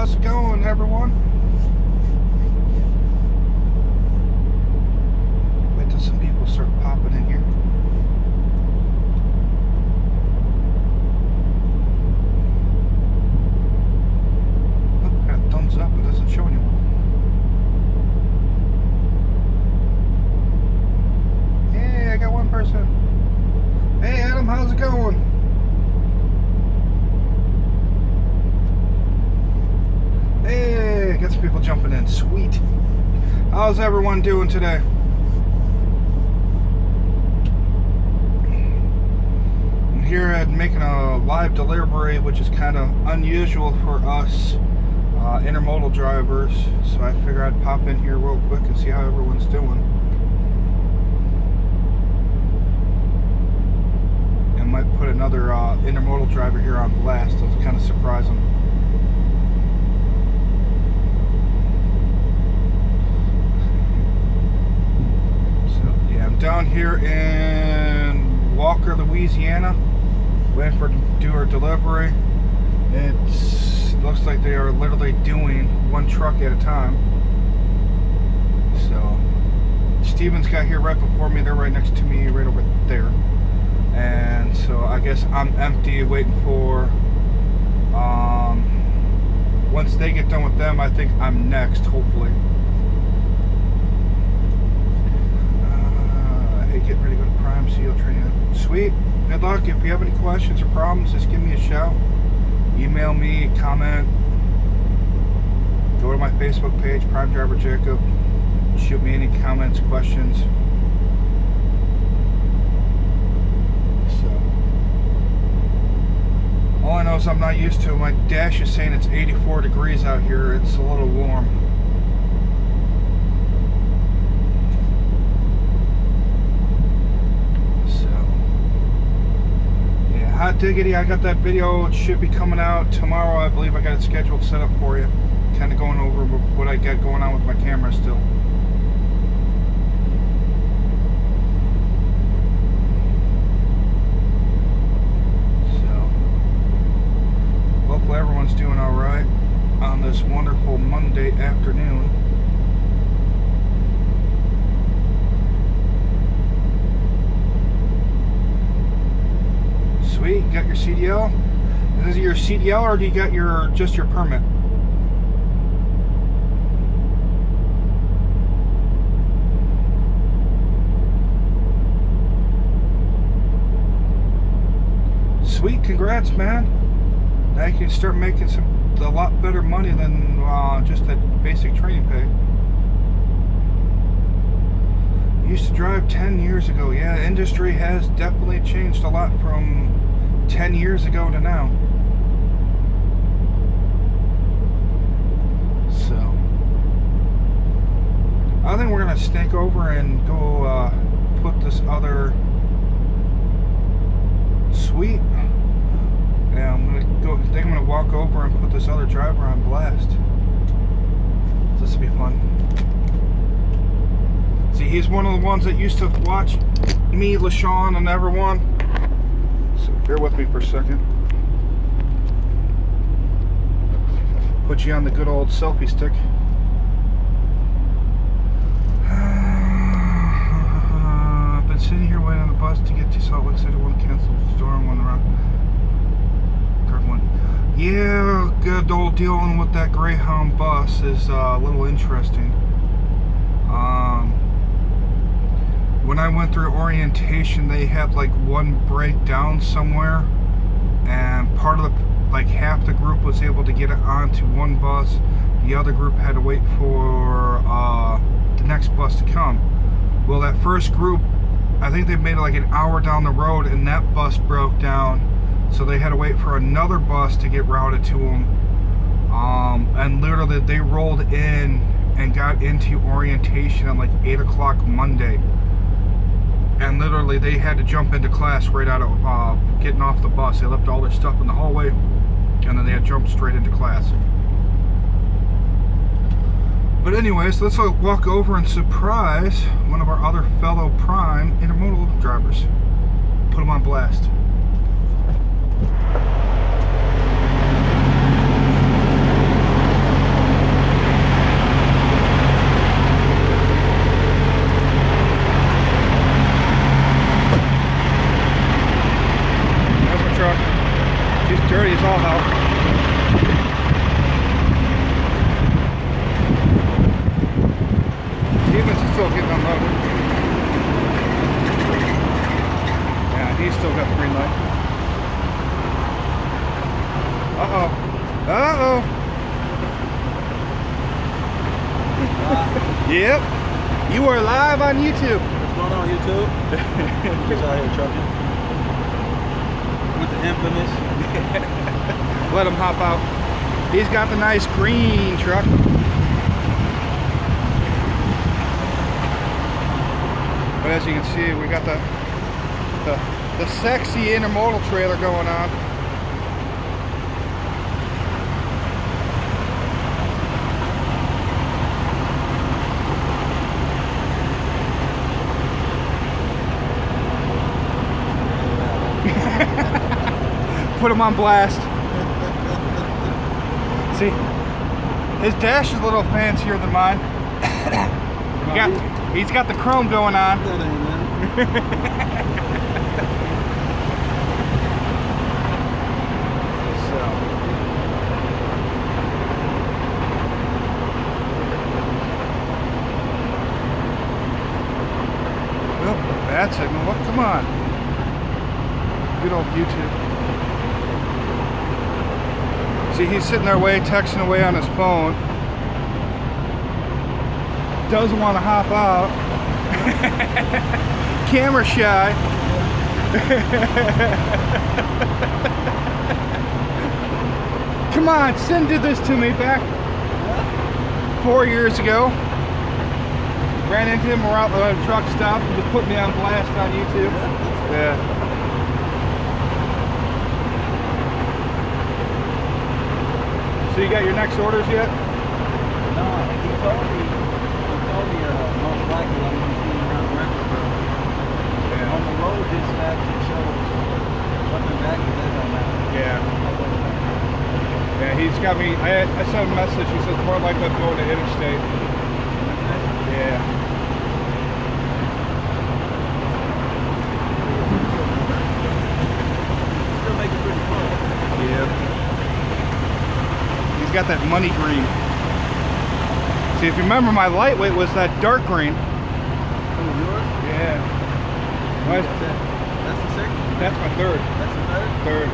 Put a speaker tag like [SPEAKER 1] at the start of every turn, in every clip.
[SPEAKER 1] how's it going, everyone? Wait till some people start popping in here. Oh, I got a thumbs up, it doesn't show anymore. Hey, I got one person. Hey, Adam, how's it going? Hey, got some people jumping in. Sweet. How's everyone doing today? I'm here at making a live delivery, which is kind of unusual for us intermodal drivers. So I figured I'd pop in here real quick and see how everyone's doing. And might put another intermodal driver here on blast. It'll kind of surprise them. Down here in Walker, Louisiana, waiting for to do our delivery. It looks like they are literally doing one truck at a time. So Steven's got here right before me. They're right next to me, right over there. And so I guess I'm empty, waiting for. Once they get done with them, I think I'm next, hopefully. Getting ready to go to Prime SEAL training. Sweet. Good luck. If you have any questions or problems, just give me a shout. Email me, comment. Go to my Facebook page, Prime Driver Jacob. Shoot me any comments, questions. So, all I know is I'm not used to it. My dash is saying it's 84 degrees out here. It's a little warm. Hot diggity, I got that video. It should be coming out tomorrow. I believe I got it scheduled set up for you. Kind of going over what I got going on with my camera still. So, hopefully everyone's doing alright on this wonderful Monday afternoon. Sweet, you got your CDL? Is it your CDL or do you got your just your permit? Sweet, congrats, man. Now you can start making a lot better money than just that basic training pay. Used to drive 10 years ago. Yeah, industry has definitely changed a lot from 10 years ago to now. So I think we're gonna snake over and go put this other sweet. Yeah, I'm gonna go. I think I'm gonna walk over and put this other driver on blast. This will be fun. See, he's one of the ones that used to watch me, LaShawn, and everyone. So bear with me for a second. Put you on the good old selfie stick. I've been sitting here waiting on the bus to get to Salt Lake City. One canceled, storm, one around. Third one. Yeah, good old dealing with that Greyhound bus is a little interesting. When I went through orientation, they had like one breakdown somewhere, and part of the, like half the group was able to get it onto one bus. The other group had to wait for the next bus to come. Well, that first group, I think they made it like an hour down the road, and that bus broke down, so they had to wait for another bus to get routed to them. And literally, they rolled in and got into orientation at like 8 o'clock Monday. And literally they had to jump into class right out of getting off the bus. They left all their stuff in the hallway, and then they had jumped straight into class. But anyways, let's walk over and surprise one of our other fellow Prime intermodal drivers. Put them on blast. battery is all out. Steven's still getting unloaded. Yeah, he's still got the green light. Uh-oh. Uh-oh. Yep. You are live on YouTube.
[SPEAKER 2] What's going on, YouTube? Just out here trucking. With the infamous.
[SPEAKER 1] Let him hop out. He's got the nice green truck. But as you can see, we got the sexy intermodal trailer going on. Put him on blast. See, his dash is a little fancier than mine. He's got the chrome going on. Well, bad signal. What? Come on. Good old YouTube. See, he's sitting there texting away on his phone. Doesn't want to hop out. Camera shy. Come on, Sin did this to me back 4 years ago. Ran into him, we're out at a truck stop, and just put me on blast on YouTube. Yeah. So you got your next orders yet?
[SPEAKER 2] No, he told me most likely I'm going to be around Murfreesboro. Yeah. On the road dispatch it shows nothing back, but that don't matter.
[SPEAKER 1] Yeah. Yeah, he's got me, I sent a message, he says more likely I'm going to interstate. Yeah.
[SPEAKER 2] Still make it pretty fun.
[SPEAKER 1] Yeah. He's got that money green. See, if you remember, my lightweight was that dark green.
[SPEAKER 2] Oh, yours?
[SPEAKER 1] Yeah.
[SPEAKER 2] That's the second?
[SPEAKER 1] That's my third.
[SPEAKER 2] That's the third?
[SPEAKER 1] Third.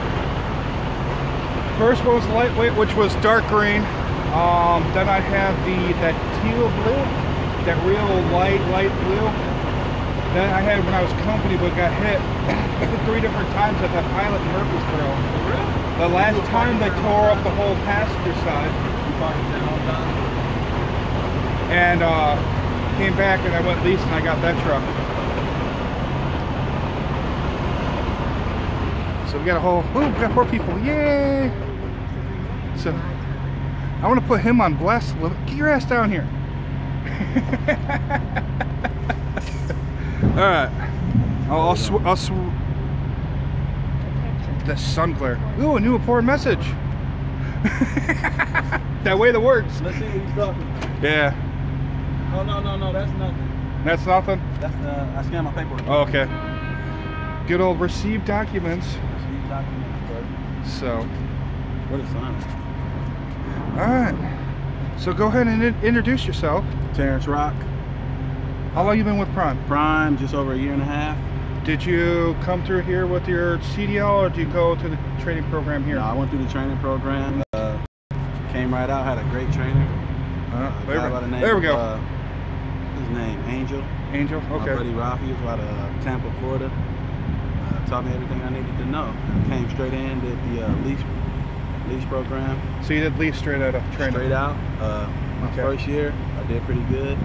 [SPEAKER 1] First one was lightweight, which was dark green. Then I have that teal blue, that real light blue. Then I had when I was company, but got hit 3 different times at that pilot in Murfreesboro.
[SPEAKER 2] Really?
[SPEAKER 1] The last time they tore up the whole passenger side.
[SPEAKER 2] You parked there all the time?
[SPEAKER 1] And came back and I went lease and I got that truck. So we got a whole, oh, we got 4 people, yay! So I want to put him on blast a little. Get your ass down here. All right, I'll the sun glare. Ooh, a new important message. That way that works.
[SPEAKER 2] Let's see what he's talking.
[SPEAKER 1] Yeah.
[SPEAKER 2] Oh, no, that's nothing.
[SPEAKER 1] That's nothing?
[SPEAKER 2] That's I scanned my paperwork.
[SPEAKER 1] Oh, okay. Good old received documents.
[SPEAKER 2] Received documents, bro.
[SPEAKER 1] So.
[SPEAKER 2] What a sign.
[SPEAKER 1] Alright. So go ahead and introduce yourself.
[SPEAKER 2] Terrence Rock.
[SPEAKER 1] How long you been with Prime?
[SPEAKER 2] Prime, just over 1.5 years.
[SPEAKER 1] Did you come through here with your CDL or did you go to the training program here?
[SPEAKER 2] No, I went through the training program. Came right out, had a great trainer.
[SPEAKER 1] There we go.
[SPEAKER 2] His name, Angel.
[SPEAKER 1] Angel, okay.
[SPEAKER 2] My buddy Rafi was out of Tampa, Florida. Taught me everything I needed to know. Came straight in, did the lease program.
[SPEAKER 1] So you did lease straight out of training?
[SPEAKER 2] Straight out. My first year, I did pretty good.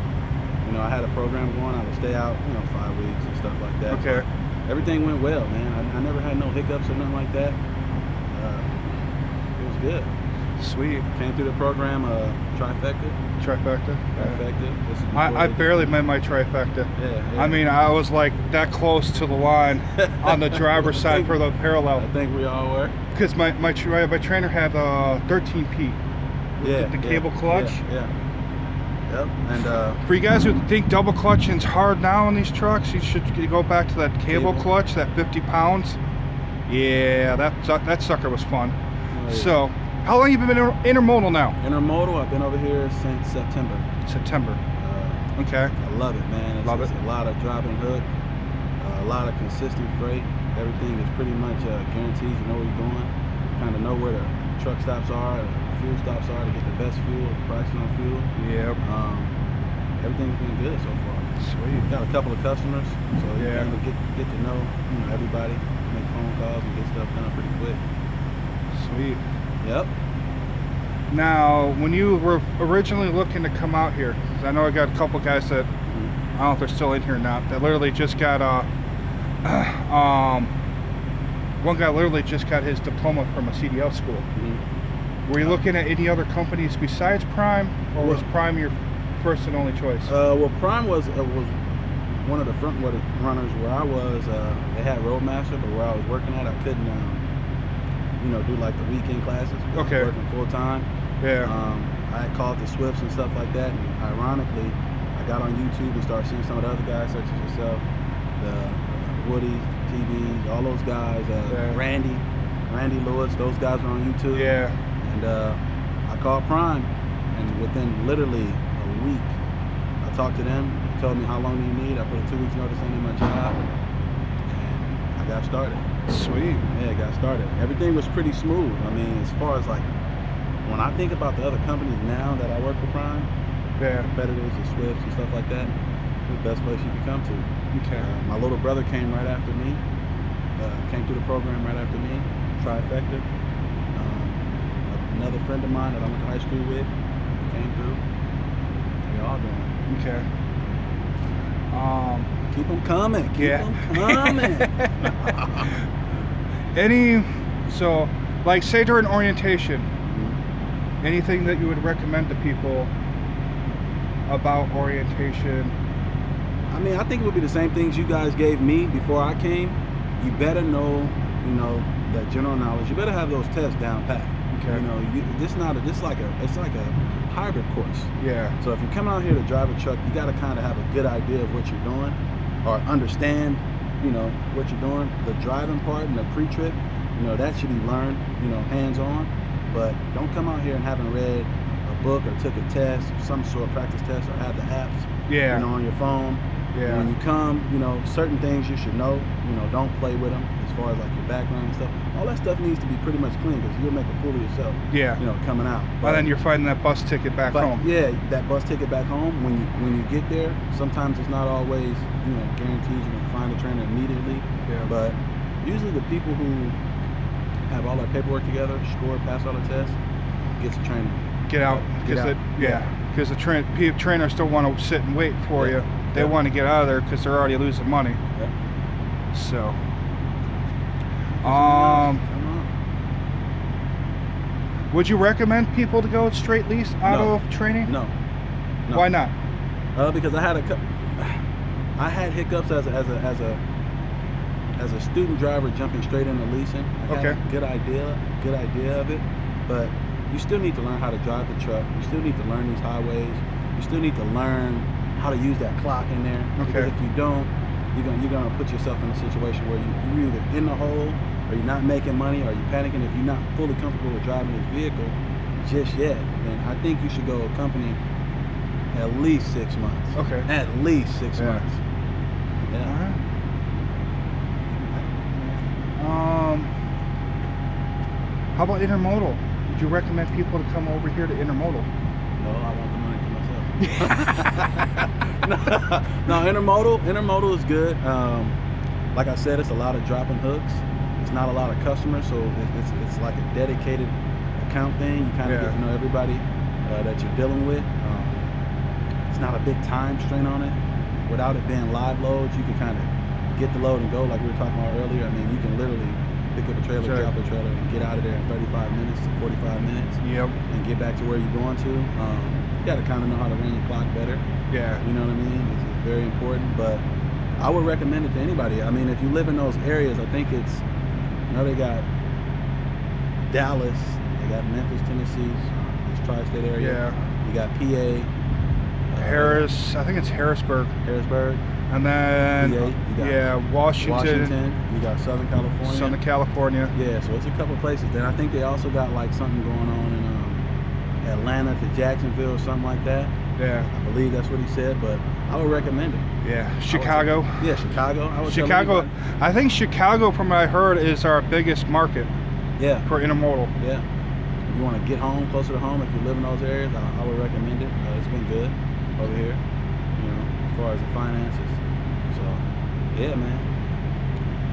[SPEAKER 2] You know, I had a program going. I would stay out, 5 weeks and stuff like that.
[SPEAKER 1] Okay.
[SPEAKER 2] But everything went well, man. I never had no hiccups or nothing like that. It was good.
[SPEAKER 1] Sweet.
[SPEAKER 2] Came through the program, trifecta.
[SPEAKER 1] Trifecta?
[SPEAKER 2] Trifecta.
[SPEAKER 1] I barely made my trifecta.
[SPEAKER 2] Yeah.
[SPEAKER 1] I mean, I was like that close to the line on the driver's side for the parallel.
[SPEAKER 2] I think we all were.
[SPEAKER 1] Because my trainer had 13P. The cable clutch.
[SPEAKER 2] Yeah. Yep. And
[SPEAKER 1] for you guys who think double clutching's hard now on these trucks, you should go back to that cable clutch, that 50 pounds. Yeah, that sucker was fun.
[SPEAKER 2] Oh, yeah.
[SPEAKER 1] So, how long have you been intermodal now?
[SPEAKER 2] Intermodal, I've been over here since September.
[SPEAKER 1] September. Okay.
[SPEAKER 2] I love it, man. It's a lot of drop and hook, a lot of consistent freight. Everything is pretty much guaranteed. You know where you're going. Kind of know where the truck stops are, the fuel stops are to get the best fuel, prices on fuel.
[SPEAKER 1] Yep.
[SPEAKER 2] Everything's been good so far.
[SPEAKER 1] Sweet.
[SPEAKER 2] Got a couple of customers, so you kind of get to know everybody, make phone calls and get stuff done pretty quick.
[SPEAKER 1] Sweet.
[SPEAKER 2] Yep.
[SPEAKER 1] Now, when you were originally looking to come out here, because I know I got a couple guys that, I don't know if they're still in here or not, that literally just got, one guy literally just got his diploma from a CDL school. Were you looking at any other companies besides Prime, or was Prime your first and only choice?
[SPEAKER 2] Well, Prime was one of the front runners where I was. They had Roadmaster, but where I was working at, I couldn't, do like the weekend classes.
[SPEAKER 1] Okay.
[SPEAKER 2] I was working full time.
[SPEAKER 1] Yeah.
[SPEAKER 2] I had called the Swifts and stuff like that, and ironically, I got on YouTube and started seeing some of the other guys, such as yourself, the Woody, TVs, all those guys, Randy Lewis, those guys are on YouTube.
[SPEAKER 1] Yeah.
[SPEAKER 2] And I called Prime, and within literally a week, I talked to them. They told me how long do you need. I put a 2 weeks notice in my job, and I got started.
[SPEAKER 1] Sweet.
[SPEAKER 2] Yeah, got started. Everything was pretty smooth. I mean, as far as like, when I think about the other companies now that I work for Prime, competitors, the Swifts and stuff like that, it's the best place you could come to.
[SPEAKER 1] Okay.
[SPEAKER 2] My little brother came right after me, came through the program right after me, Trifecta. Another friend of mine that I went to high school with came through. We all doing it.
[SPEAKER 1] Okay.
[SPEAKER 2] Keep them coming. Keep them coming.
[SPEAKER 1] So, like, say during orientation, anything that you would recommend to people about orientation?
[SPEAKER 2] I mean, I think it would be the same things you guys gave me before I came. You better know, that general knowledge. You better have those tests down pat.
[SPEAKER 1] Okay.
[SPEAKER 2] It's like a hybrid course.
[SPEAKER 1] Yeah.
[SPEAKER 2] So if you're coming out here to drive a truck, you got to kind of have a good idea of what you're doing, or understand, what you're doing. The driving part and the pre-trip, that should be learned, hands-on. But don't come out here and haven't read a book or took a test, some sort of practice test, or have the apps, on your phone.
[SPEAKER 1] Yeah.
[SPEAKER 2] When you come, certain things you should know. Don't play with them as far as like your background and stuff. All that stuff needs to be pretty much clean, because you'll make a fool of yourself.
[SPEAKER 1] Yeah.
[SPEAKER 2] Coming out.
[SPEAKER 1] Well, then you're finding that bus ticket back home.
[SPEAKER 2] Yeah, that bus ticket back home. When you get there, sometimes it's not always guaranteed you're gonna find a trainer immediately.
[SPEAKER 1] Yeah.
[SPEAKER 2] But usually the people who have all their paperwork together, score, pass all the tests, gets a trainer.
[SPEAKER 1] Get out. Because the trainers don't want to sit and wait for you. They want to get out of there because they're already losing money.
[SPEAKER 2] Yep.
[SPEAKER 1] So, would you recommend people to go straight lease auto training?
[SPEAKER 2] No.
[SPEAKER 1] Why not?
[SPEAKER 2] Because I had hiccups as a student driver jumping straight into leasing. I had a good idea of it, but you still need to learn how to drive the truck. You still need to learn these highways. You still need to learn how to use that clock in there. Because if you don't, you're gonna put yourself in a situation where you're either in the hole, or you're not making money, or you're panicking. If you're not fully comfortable with driving this vehicle just yet, then I think you should go accompany at least 6 months.
[SPEAKER 1] Okay.
[SPEAKER 2] At least 6 months. Yeah.
[SPEAKER 1] All right. How about Intermodal? Would you recommend people to come over here to Intermodal?
[SPEAKER 2] No, I want the money to myself. No, Intermodal is good. Like I said, it's a lot of dropping hooks. It's not a lot of customers, so it's like a dedicated account thing. You kind of get to know everybody that you're dealing with. It's not a big time strain on it. Without it being live loads, you can kind of get the load and go, like we were talking about earlier. I mean, you can literally pick up a trailer, drop a trailer, and get out of there in 35 minutes to 45 minutes.
[SPEAKER 1] Yep.
[SPEAKER 2] And get back to where you're going to. You got to kind of know how to run your clock better.
[SPEAKER 1] Yeah.
[SPEAKER 2] You know what I mean? It's very important, but I would recommend it to anybody. I mean, if you live in those areas, I think it's, they got Dallas, they got Memphis, Tennessee, this tri-state area.
[SPEAKER 1] Yeah.
[SPEAKER 2] You got PA.
[SPEAKER 1] Harris, I think it's Harrisburg.
[SPEAKER 2] Harrisburg.
[SPEAKER 1] And then, yeah, Washington.
[SPEAKER 2] You got Southern California.
[SPEAKER 1] Southern California.
[SPEAKER 2] Yeah, so it's a couple places. Then I think they also got like something going on in Atlanta to Jacksonville or something like that.
[SPEAKER 1] Yeah.
[SPEAKER 2] I believe that's what he said, but I would recommend it.
[SPEAKER 1] Yeah, Chicago.
[SPEAKER 2] Yeah, Chicago.
[SPEAKER 1] Chicago. I think Chicago, from what I heard, is our biggest market.
[SPEAKER 2] Yeah.
[SPEAKER 1] For intermodal.
[SPEAKER 2] Yeah. If you want to get home, closer to home, if you live in those areas, I would recommend it. It's been good over here, you know, as far as the finances. So, yeah, man.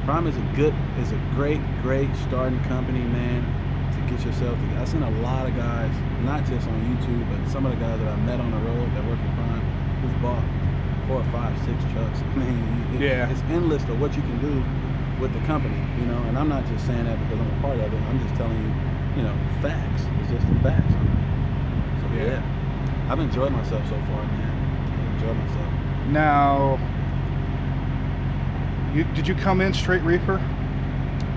[SPEAKER 2] Prime is a great starting company, man, to get yourself together. I've seen a lot of guys, not just on YouTube, but some of the guys that I met on the road that work for Prime, who've bought 4, 5, 6 trucks. I mean, it's endless of what you can do with the company, you know. And I'm not just saying that because I'm a part of it. I'm just telling you, you know, facts. It's just the facts. So yeah, I've enjoyed myself so far, man. I've enjoyed myself.
[SPEAKER 1] Now, did you come in straight reefer?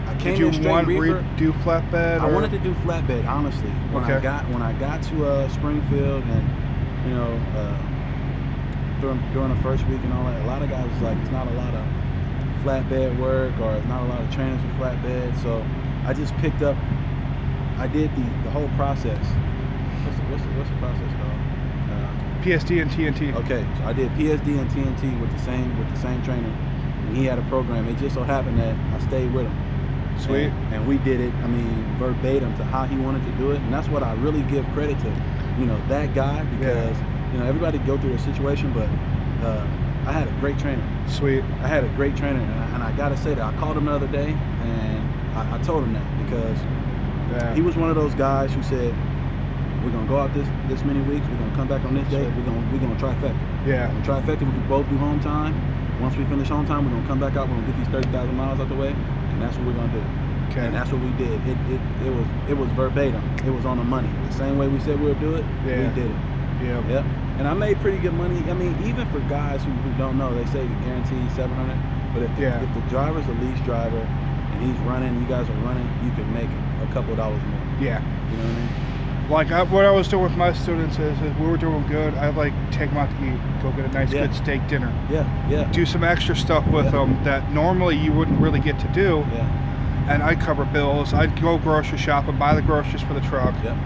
[SPEAKER 2] I came in straight reefer.
[SPEAKER 1] Do flatbed?
[SPEAKER 2] I wanted to do flatbed, honestly. When I got to Springfield, and you know, during the first week and all that, a lot of guys was like, it's not a lot of flatbed work, or it's not a lot of trainers for flatbed. So I just picked up. I did the whole process. What's the process called?
[SPEAKER 1] PSD and TNT.
[SPEAKER 2] Okay, so I did PSD and TNT with the same trainer, and he had a program. It just so happened that I stayed with him.
[SPEAKER 1] Sweet.
[SPEAKER 2] And we did it, I mean, verbatim to how he wanted to do it. And that's what I really give credit to, you know, that guy, because, you know, everybody go through a situation, but I had a great trainer.
[SPEAKER 1] Sweet.
[SPEAKER 2] I had a great trainer, and I got to say that I called him the other day, and I told him that, because he was one of those guys who said, we're going to go out this many weeks, we're going to come back on this day, we're going to trifecta. Yeah. We're going to trifecta, we can both do home time. Once we finish home time, we're going to come back out, we're going to get these 30,000 miles out the way, and that's what we're going to do. Okay. And that's what we did. It was verbatim. It was on the money. The same way we said we would do it, we did it. Yeah. Yep. And I made pretty good money. I mean, even for guys who don't know, they say guaranteed 700. But if the driver's a lease driver and he's running, you guys are running, you can make a couple of dollars more. Yeah. You know what I mean?
[SPEAKER 1] Like what I was doing with my students is if we were doing good, I'd like take them out to eat, go get a nice good steak dinner. Yeah. Do some extra stuff with them that normally you wouldn't really get to do. Yeah. And I'd cover bills. I'd go grocery shop and buy the groceries for the truck. Yep.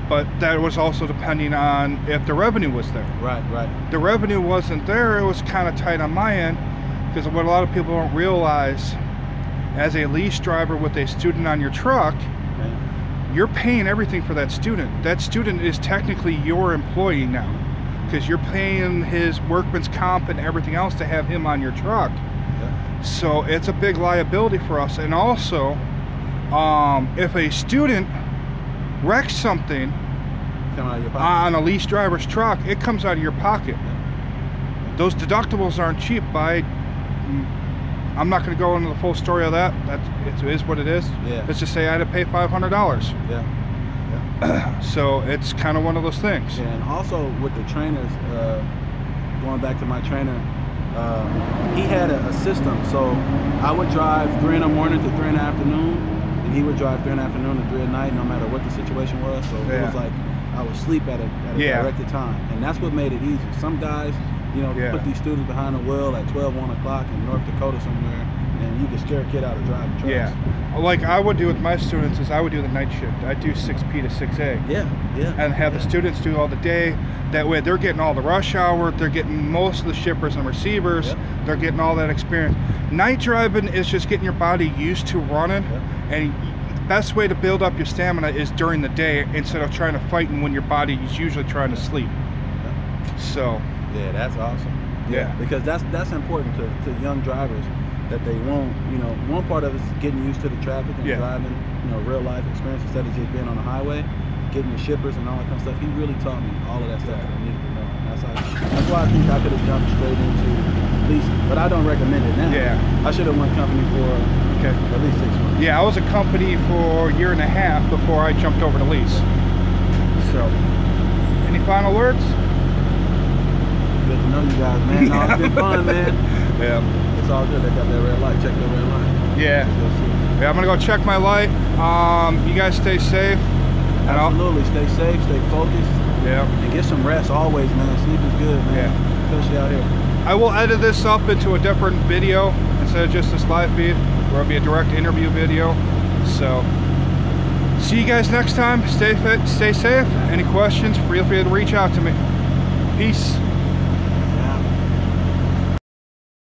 [SPEAKER 1] But that was also depending on if the revenue was there. Right. The revenue wasn't there, it was kind of tight on my end, because what a lot of people don't realize, as a lease driver with a student on your truck, you're paying everything for that student. That student is technically your employee now, because you're paying his workman's comp and everything else to have him on your truck. So it's a big liability for us. And also, if a student wrecks something on a lease driver's truck, it comes out of your pocket. Those deductibles aren't cheap. I'm not going to go into the full story of that. It is what it is. Yeah. Let's just say I had to pay $500. Yeah. So it's kind of one of those things.
[SPEAKER 2] Yeah, and also with the trainers, going back to my trainer, he had a system. So I would drive 3 in the morning to 3 in the afternoon, and he would drive 3 in the afternoon to 3 at night, no matter what the situation was. So it was like I would sleep at a directed time, and that's what made it easy. Some guys, you know, put these students behind the wheel at 12, 1 o'clock in North Dakota somewhere, and you can scare a kid out of driving trucks.
[SPEAKER 1] Yeah, like I would do with my students is I would do the night shift. I'd do 6P to 6A. Yeah. And have the students do all the day. That way they're getting all the rush hour, they're getting most of the shippers and receivers, they're getting all that experience. Night driving is just getting your body used to running, and the best way to build up your stamina is during the day instead of trying to fight when your body is usually trying to sleep. So.
[SPEAKER 2] Yeah, that's awesome. Yeah, because that's important to young drivers, that they won't, you know, one part of it is getting used to the traffic and driving, you know, real life experience instead of just being on the highway, getting the shippers and all that kind of stuff. He really taught me all of that stuff that I needed to know. And that's why I think I could have jumped straight into leasing, but I don't recommend it now. Yeah. I should have went company for at least 6 months.
[SPEAKER 1] Yeah, I was a company for a year and a half before I jumped over to lease. So, any final words?
[SPEAKER 2] Good to know you guys, man. No, it's been fun, man. Yeah. It's all good. They got that red light. Check that red light.
[SPEAKER 1] Yeah. I'm going to go check my light. You guys stay safe.
[SPEAKER 2] Absolutely. Stay safe. Stay focused. Yeah. And get some rest always, man. Sleep is good, man. Yeah. Especially out here.
[SPEAKER 1] I will edit this up into a different video instead of just this live feed, where it'll be a direct interview video. So, see you guys next time. Stay fit, stay safe. Any questions, feel free to reach out to me. Peace.